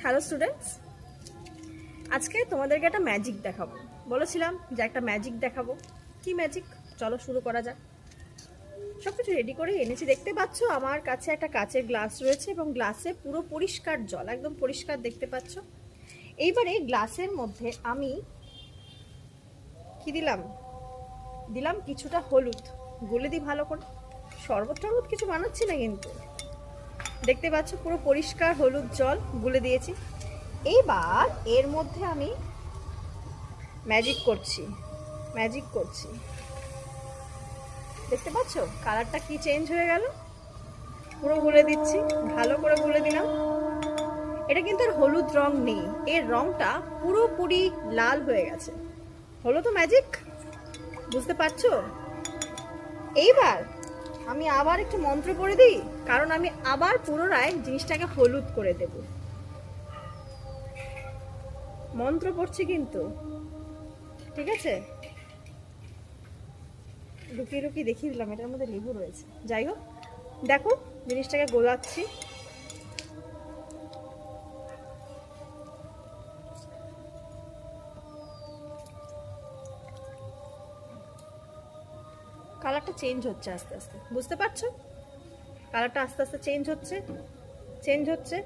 Hello students, আজকে তোমাদেরকে একটা ম্যাজিক দেখাবো। বলেছিলাম যে একটা ম্যাজিক দেখাবো। কি ম্যাজিক? চলো শুরু করা যাক। সব কিছু রেডি করে এনেছি, দেখতে পাচ্ছ আমার কাছে একটা কাচের গ্লাস রয়েছে এবং গ্লাসে পুরো পরিষ্কার জল, একদম পরিষ্কার দেখতে পাচ্ছ। এইবারে গ্লাসের মধ্যে আমি কি দিলাম দিলাম কিছুটা হলুদ। গুলে দিই ভালো করে। শরবত টরবত কিছু বানাচ্ছি না, কিন্তু দেখতে পাচ্ছ পুরো পরিষ্কার হলুদ জল গুলে দিয়েছি। এইবার এর মধ্যে আমি ম্যাজিক করছি। দেখতে পাচ্ছ কালারটা কি চেঞ্জ হয়ে গেল? পুরো গুলে দিচ্ছি, ভালো করে গুলে দিলাম। এটা কিন্তু আর হলুদ রং নেই, এর রংটা পুরোপুরি লাল হয়ে গেছে। হলো তো ম্যাজিক, বুঝতে পারছো? এইবার আমি আবার একটু মন্ত্র পড়ে দিই, কারণ আমি আবার পুনরায় জিনিসটাকে হলুদ করে দেব। মন্ত্র পড়ছি কিন্তু, ঠিক আছে? লুকিয়ে লুকিয়ে দেখিয়ে দিলাম এটার মধ্যে লেবু রয়েছে। যাই হোক, দেখো জিনিসটাকে গোলাচ্ছি। কালারটা চেঞ্জ হচ্ছে আস্তে আস্তে, বুঝতে পারছো? কালারটা আস্তে আস্তে চেঞ্জ হচ্ছে।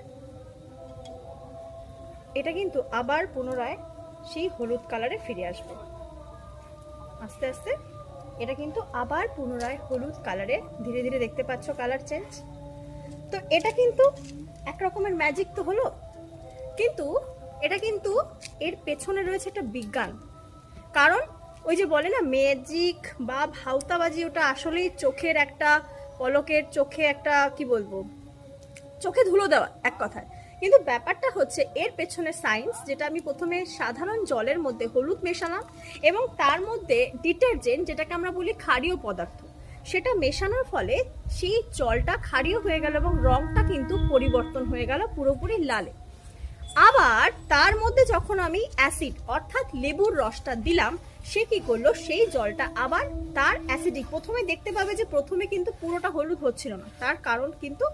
এটা কিন্তু আবার পুনরায় সেই হলুদ কালারে ফিরে আসবে আস্তে আস্তে। এটা কিন্তু আবার পুনরায় হলুদ কালারে ধীরে ধীরে, দেখতে পাচ্ছ কালার চেঞ্জ। তো এটা কিন্তু এক রকমের ম্যাজিক তো হলো, কিন্তু এটা কিন্তু এর পেছনে রয়েছে একটা বিজ্ঞান। কারণ ওই যে বলে না ম্যাজিক বা ভাউতাবাজি, ওটা আসলেই চোখের একটা পলকের, চোখে একটা কি বলবো, চোখে ধুলো দেওয়া এক কথায়। কিন্তু ব্যাপারটা হচ্ছে এর পেছনে সায়েন্স, যেটা আমি প্রথমে সাধারণ জলের মধ্যে হলুদ মেশালাম এবং তার মধ্যে ডিটারজেন্ট, যেটাকে আমরা বলি ক্ষারীয় পদার্থ, সেটা মেশানোর ফলে সেই জলটা ক্ষারীয় হয়ে গেল এবং রংটা কিন্তু পরিবর্তন হয়ে গেল পুরোপুরি লালে। আবার তার মধ্যে যখন আমি অ্যাসিড অর্থাৎ লেবুর রসটা দিলাম, সে কি করলো, সেই জলটা আবার তার অ্যাসিডিক। প্রথমে দেখতে পাবে যে প্রথমে কিন্তু পুরোটা হলুদ হচ্ছিল না, তার কারণ কিন্তু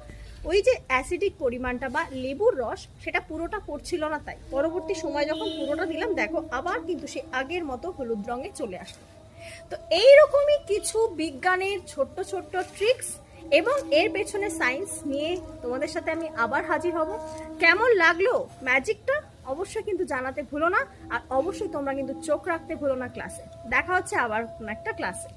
ওই যে অ্যাসিডিক পরিমাণটা বা লেবুর রস সেটা পুরোটা পড়ছিল না। তাই পরবর্তী সময় যখন পুরোটা দিলাম, দেখো আবার কিন্তু সে আগের মতো হলুদ রঙে চলে আসলো। তো এইরকমই কিছু বিজ্ঞানের ছোট্ট ছোট্ট ট্রিক্স এবং এর পেছনে সায়েন্স নিয়ে তোমাদের সাথে আমি আবার হাজির হব। কেমন লাগলো ম্যাজিকটা অবশ্যই কিন্তু জানাতে ভুলো না, আর অবশ্যই তোমরা কিন্তু চোখ রাখতে ভুলো না ক্লাসে। দেখা হচ্ছে আবার কোনো একটা ক্লাসে।